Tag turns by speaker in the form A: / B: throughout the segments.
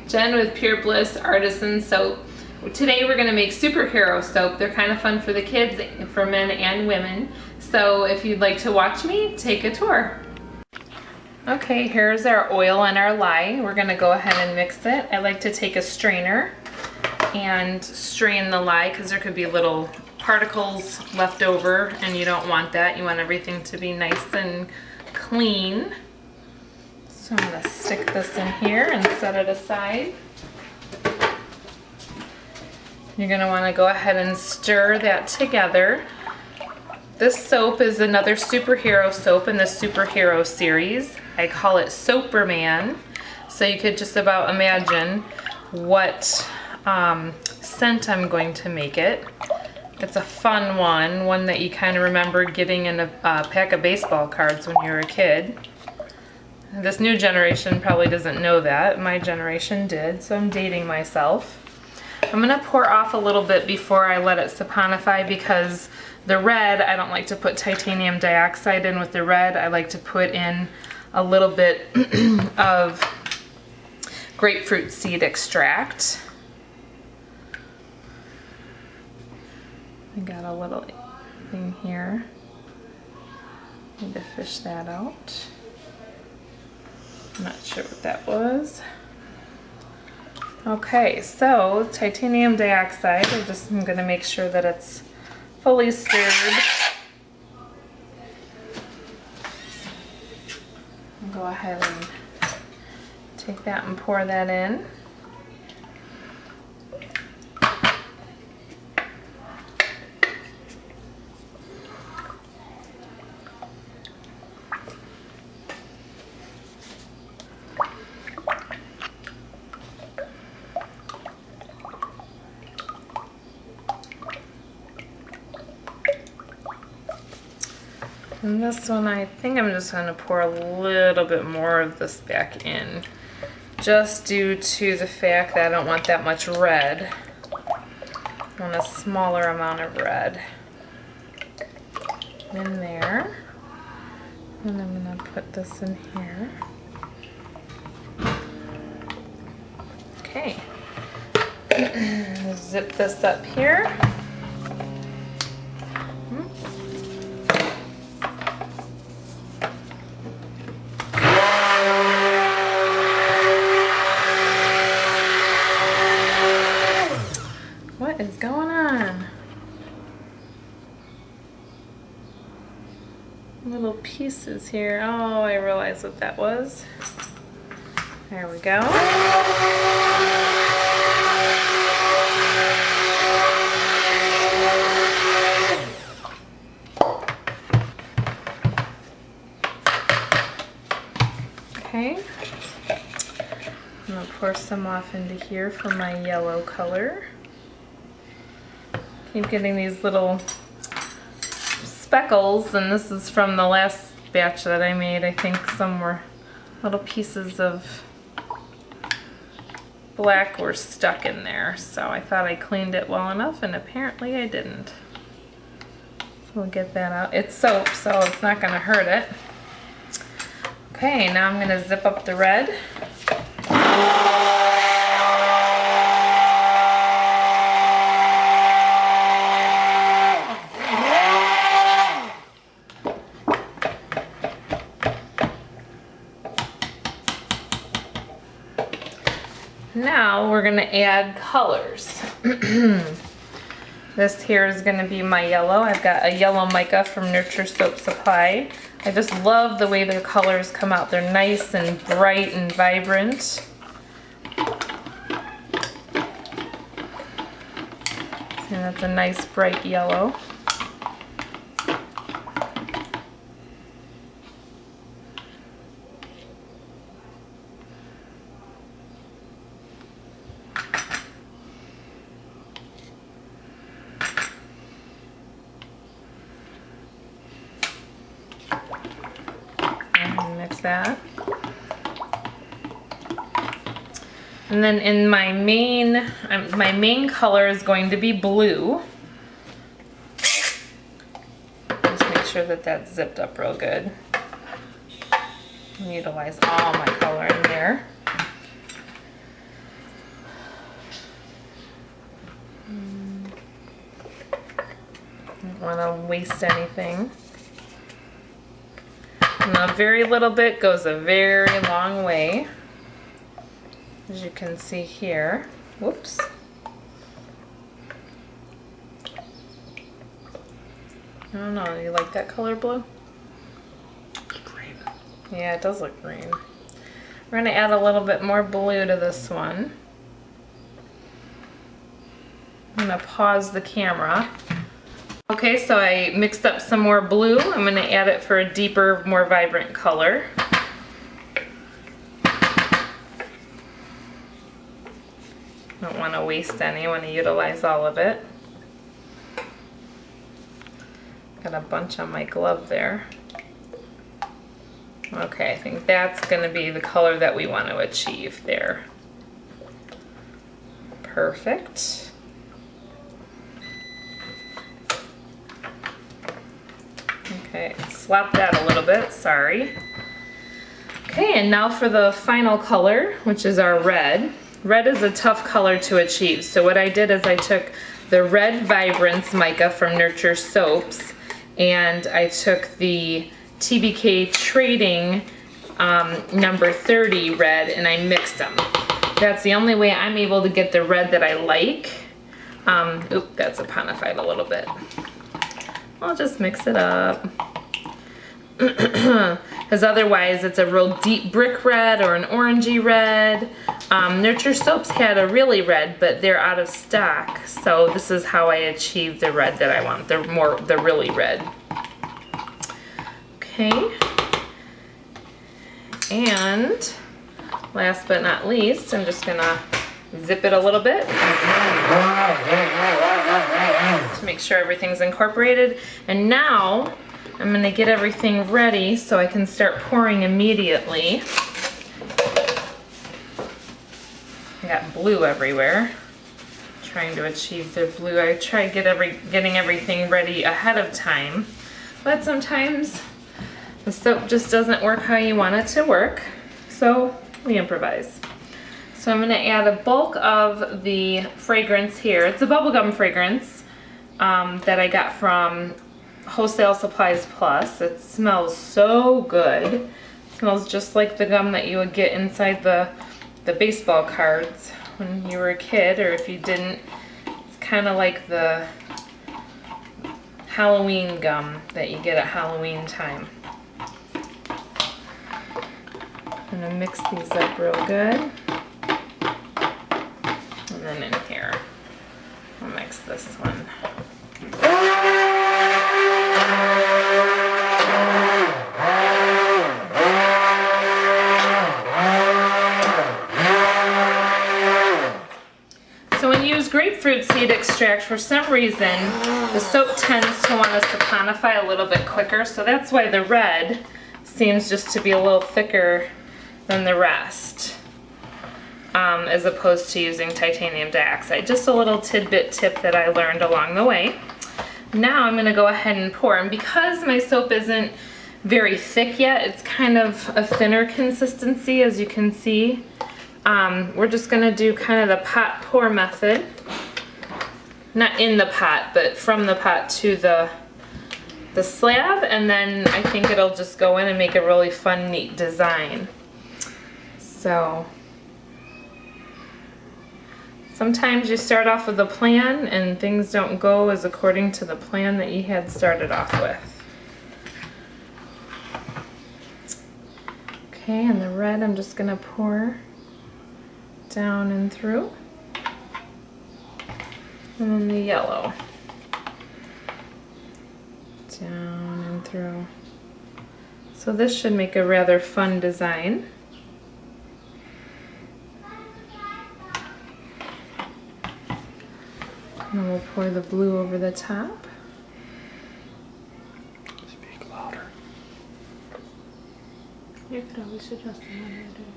A: Jen with Pure Bliss Artisan Soap. Today we're going to make superhero soap. They're kind of fun for the kids, for men and women. So if you'd like to watch me, take a tour. Okay, here's our oil and our lye. We're going to go ahead and mix it. I like to take a strainer and strain the lye because there could be little particles left over and you don't want that. You want everything to be nice and clean. So I'm going to stick this in here and set it aside. You're going to want to go ahead and stir that together. This soap is another superhero soap in the superhero series. I call it Soaperman. So you could just about imagine what scent I'm going to make it. It's a fun one that you kind of remember getting in a pack of baseball cards when you were a kid. This new generation probably doesn't know that. My generation did, so I'm dating myself. I'm going to pour off a little bit before I let it saponify because the red, I don't like to put titanium dioxide in with the red. I like to put in a little bit of grapefruit seed extract. I got a little thing here. Need to fish that out. I'm not sure what that was. Okay, so titanium dioxide, I'm going to make sure that it's fully stirred. I'll go ahead and take that and pour that in. And this one, I think I'm just going to pour a little bit more of this back in, just due to the fact that I don't want that much red. I want a smaller amount of red in there. And I'm going to put this in here. Okay. Zip this up here. What is going on? Little pieces here. Oh, I realized what that was. There we go. Okay. I'm going to pour some off into here for my yellow color. Keep getting these little speckles, and this is from the last batch that I made. I think some were little pieces of black were stuck in there, so I thought I cleaned it well enough, and apparently I didn't. So we'll get that out. It's soap, so it's not going to hurt it. Okay, now I'm going to zip up the red. Now we're going to add colors. This here is going to be my yellow. I've got a yellow mica from Nurture Soap Supply. I just love the way the colors come out. They're nice and bright and vibrant. See, that's a nice bright yellow. Mix that. And then in my main color is going to be blue. Just make sure that that's zipped up real good. Utilize all my color in there. waste anything. And a very little bit goes a very long way, as you can see here. Whoops. I don't know, you like that color blue?
B: It's green.
A: Yeah, it does look green. We're gonna add a little bit more blue to this one. I'm gonna pause the camera. Okay, so I mixed up some more blue. I'm gonna add it for a deeper, more vibrant color. Don't wanna waste any, I wanna utilize all of it. Got a bunch on my glove there. Okay, I think that's gonna be the color that we want to achieve there. Perfect. Okay, slap that a little bit, sorry. Okay, and now for the final color, which is our red. Red is a tough color to achieve, so what I did is I took the Red Vibrance mica from Nurture Soaps, and I took the TBK Trading number 30 red, and I mixed them. That's the only way I'm able to get the red that I like. Oop, that's saponified a little bit. I'll just mix it up. Because otherwise it's a real deep brick red or an orangey red. Nurture Soaps had a really red, but they're out of stock. So this is how I achieve the red that I want, the really red. Okay. And last but not least, I'm just gonna zip it a little bit to make sure everything's incorporated. And now I'm gonna get everything ready so I can start pouring immediately. I got blue everywhere. Trying to achieve the blue. I try getting everything ready ahead of time, but sometimes the soap just doesn't work how you want it to work, so we improvise. So I'm gonna add a bulk of the fragrance here. It's a bubblegum fragrance that I got from Wholesale Supplies Plus. It smells so good. It smells just like the gum that you would get inside the baseball cards when you were a kid, or if you didn't, it's kind of like the Halloween gum that you get at Halloween time. I'm gonna mix these up real good. And then in here, I'll mix this one. So when you use grapefruit seed extract, for some reason, the soap tends to want to saponify a little bit quicker, so that's why the red seems just to be a little thicker than the rest, as opposed to using titanium dioxide. Just a little tidbit tip that I learned along the way. Now I'm gonna go ahead and pour, and because my soap isn't very thick yet, it's kind of a thinner consistency, as you can see. We're just gonna do kind of the pot pour method. Not in the pot, but from the pot to the slab, and then I think it'll just go in and make a really fun, neat design. So sometimes you start off with a plan and things don't go as according to the plan that you had started off with. Okay, and the red I'm just gonna pour down and through. And then the yellow. Down and through. So this should make a rather fun design. And then we'll pour the blue over the top.
B: Speak louder.
A: You could always adjust the one you're doing.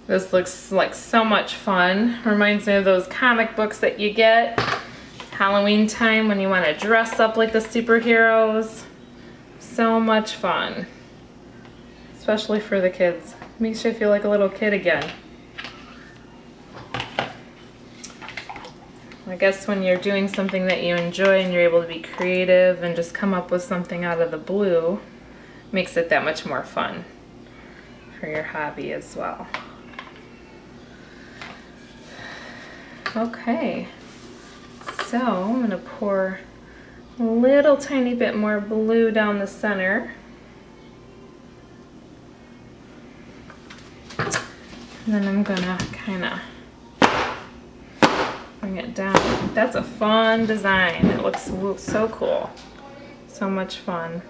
A: This looks like so much fun. Reminds me of those comic books that you get Halloween time when you want to dress up like the superheroes. So much fun. Especially for the kids. Makes you feel like a little kid again. I guess when you're doing something that you enjoy and you're able to be creative and just come up with something out of the blue, makes it that much more fun for your hobby as well. Okay, so I'm going to pour a little tiny bit more blue down the center. And then I'm going to kind of bring it down. That's a fun design. It looks so cool. So much fun.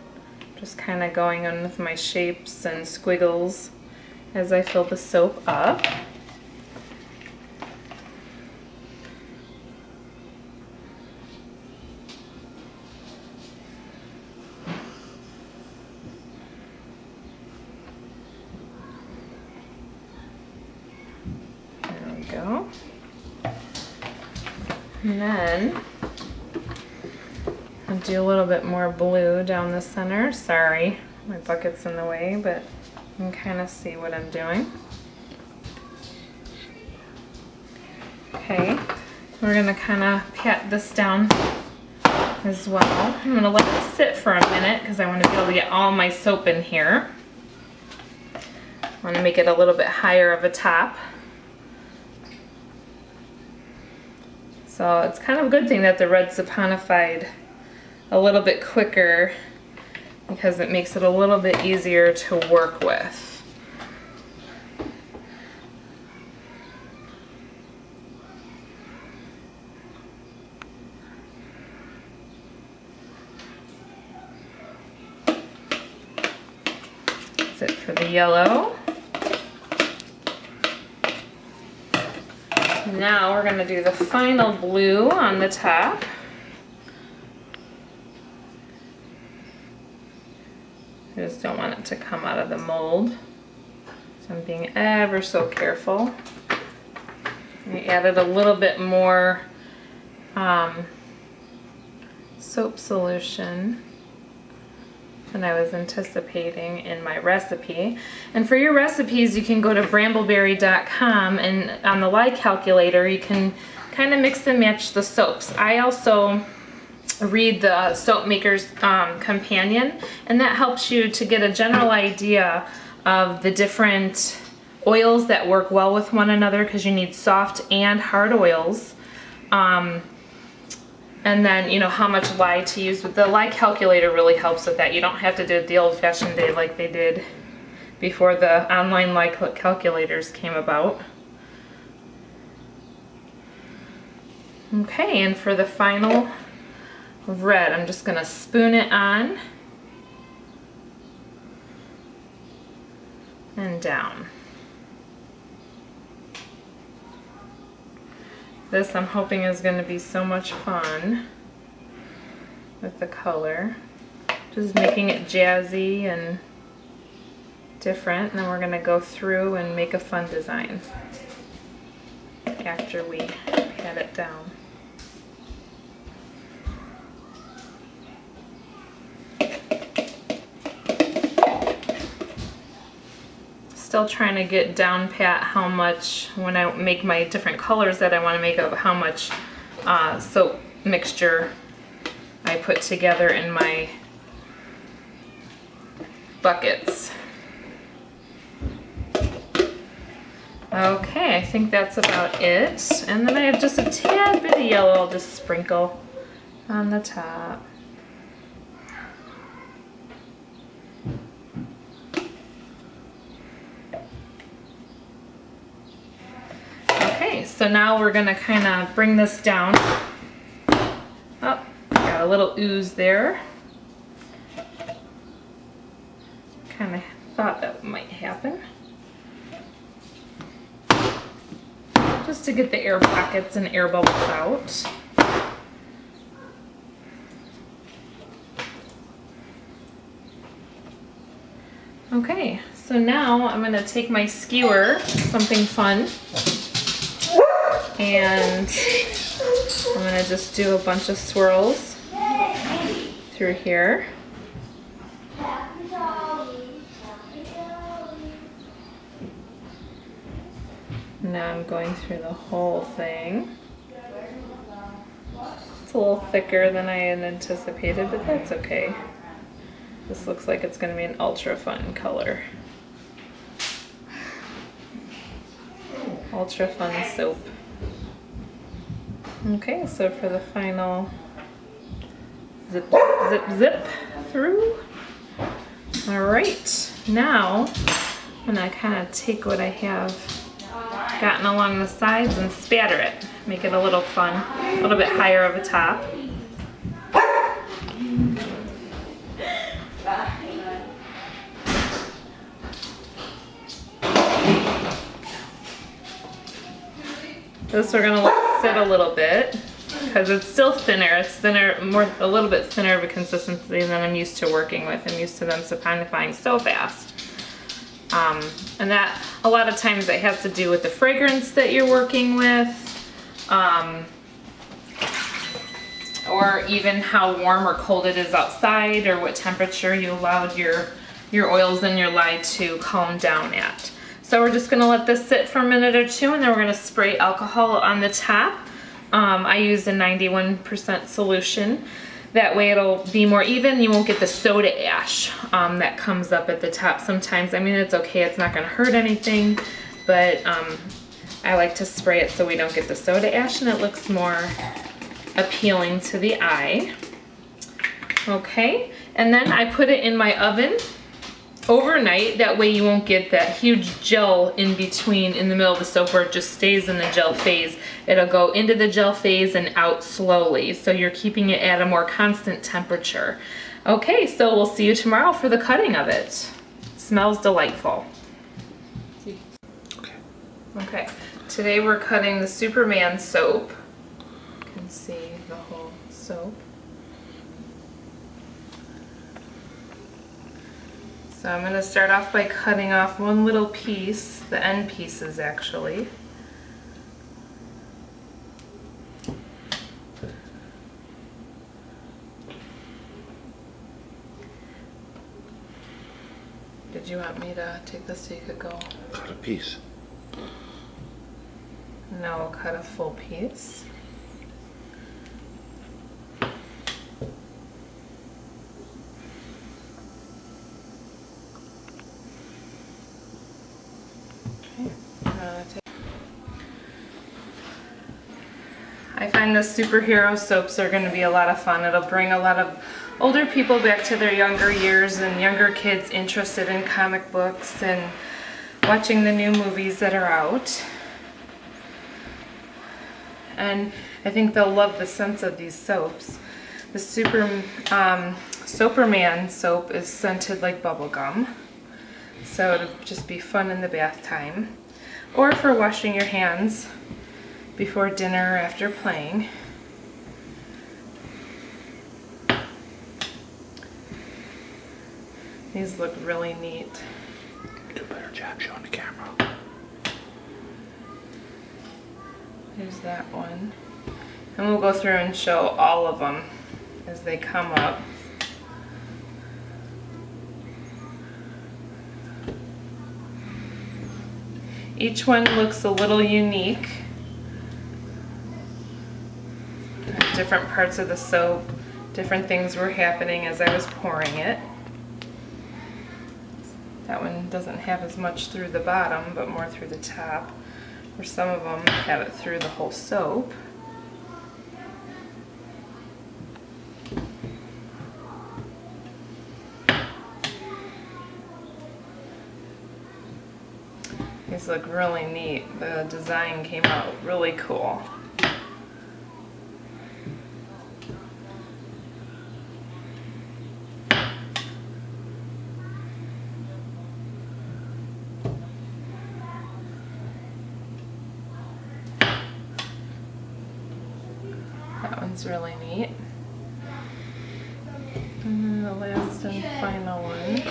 A: Just kind of going on with my shapes and squiggles as I fill the soap up. Go. And then I'll do a little bit more blue down the center. Sorry, my bucket's in the way, but you can kind of see what I'm doing. Okay, we're going to kind of pat this down as well. I'm going to let it sit for a minute because I want to be able to get all my soap in here. I want to make it a little bit higher of a top. So it's kind of a good thing that the red saponified a little bit quicker because it makes it a little bit easier to work with. That's it for the yellow. Now we're going to do the final blue on the top. I just don't want it to come out of the mold, so I'm being ever so careful. I added a little bit more soap solution than I was anticipating in my recipe. And for your recipes, you can go to brambleberry.com, and on the lye calculator you can kind of mix and match the soaps. I also read the Soap Maker's Companion, and that helps you to get a general idea of the different oils that work well with one another, because you need soft and hard oils. And then, you know, how much lye to use. But the lye calculator really helps with that. You don't have to do it the old-fashioned way like they did before the online lye calculators came about. Okay, and for the final red, I'm just going to spoon it on and down. This I'm hoping is going to be so much fun with the color. Just making it jazzy and different, and then we're going to go through and make a fun design after we pat it down. Still trying to get down pat how much, when I make my different colors that I want to make, of how much soap mixture I put together in my buckets. Okay, I think that's about it. And then I have just a tad bit of yellow I'll just sprinkle on the top. Okay, so now we're gonna kind of bring this down. Oh, got a little ooze there. Kind of thought that might happen. Just to get the air pockets and air bubbles out. Okay, so now I'm gonna take my skewer, something fun, and I'm gonna just do a bunch of swirls through here. Now I'm going through the whole thing. a little thicker than I had anticipated, but that's okay. This looks like it's going to be an ultra fun color. Ultra fun soap. Okay, so for the final zip, zip, zip through. All right, now I'm gonna kind of take what I have gotten along the sides and spatter it. Make it a little fun, a little bit higher of a top. This we're gonna let sit a little bit because it's still thinner. It's thinner, a little bit thinner of a consistency than I'm used to working with. I'm used to them solidifying so fast. And that, a lot of times it has to do with the fragrance that you're working with, or even how warm or cold it is outside, or what temperature you allowed your oils and your lye to calm down at. So we're just gonna let this sit for a minute or two, and then we're gonna spray alcohol on the top. I use a 91% solution. That way it'll be more even. You won't get the soda ash that comes up at the top sometimes. I mean, it's okay, it's not gonna hurt anything, but I like to spray it so we don't get the soda ash and it looks more appealing to the eye. Okay, and then I put it in my oven overnight. That way you won't get that huge gel in between in the middle of the soap where it just stays in the gel phase. It'll go into the gel phase and out slowly, so you're keeping it at a more constant temperature. Okay, so we'll see you tomorrow for the cutting of it. It smells delightful. Okay, today we're cutting the Soaperman soap. You can see the whole soap. So I'm going to start off by cutting off one little piece, the end pieces actually. Did you want me to take this so you could go?
B: Cut a piece.
A: Now we'll cut a full piece. I find the superhero soaps are going to be a lot of fun. It'll bring a lot of older people back to their younger years and younger kids interested in comic books and watching the new movies that are out. And I think they'll love the scents of these soaps. The Soaperman soap is scented like bubblegum, so it'll just be fun in the bath time or for washing your hands before dinner or after playing. These look really neat.
B: Do a better job showing the camera.
A: There's that one. And we'll go through and show all of them as they come up. Each one looks a little unique. Different parts of the soap, different things were happening as I was pouring it. That one doesn't have as much through the bottom, but more through the top, where some of them have it through the whole soap. These look really neat. The design came out really cool. That one's really neat. And then the last and final one.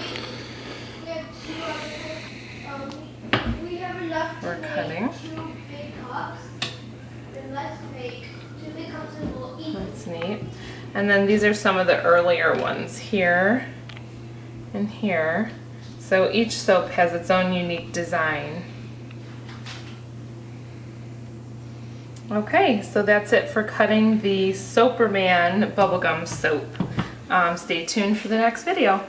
A: We're cutting. That's neat. And then these are some of the earlier ones here and here. So each soap has its own unique design. Okay, so that's it for cutting the Soaperman bubblegum soap. Stay tuned for the next video.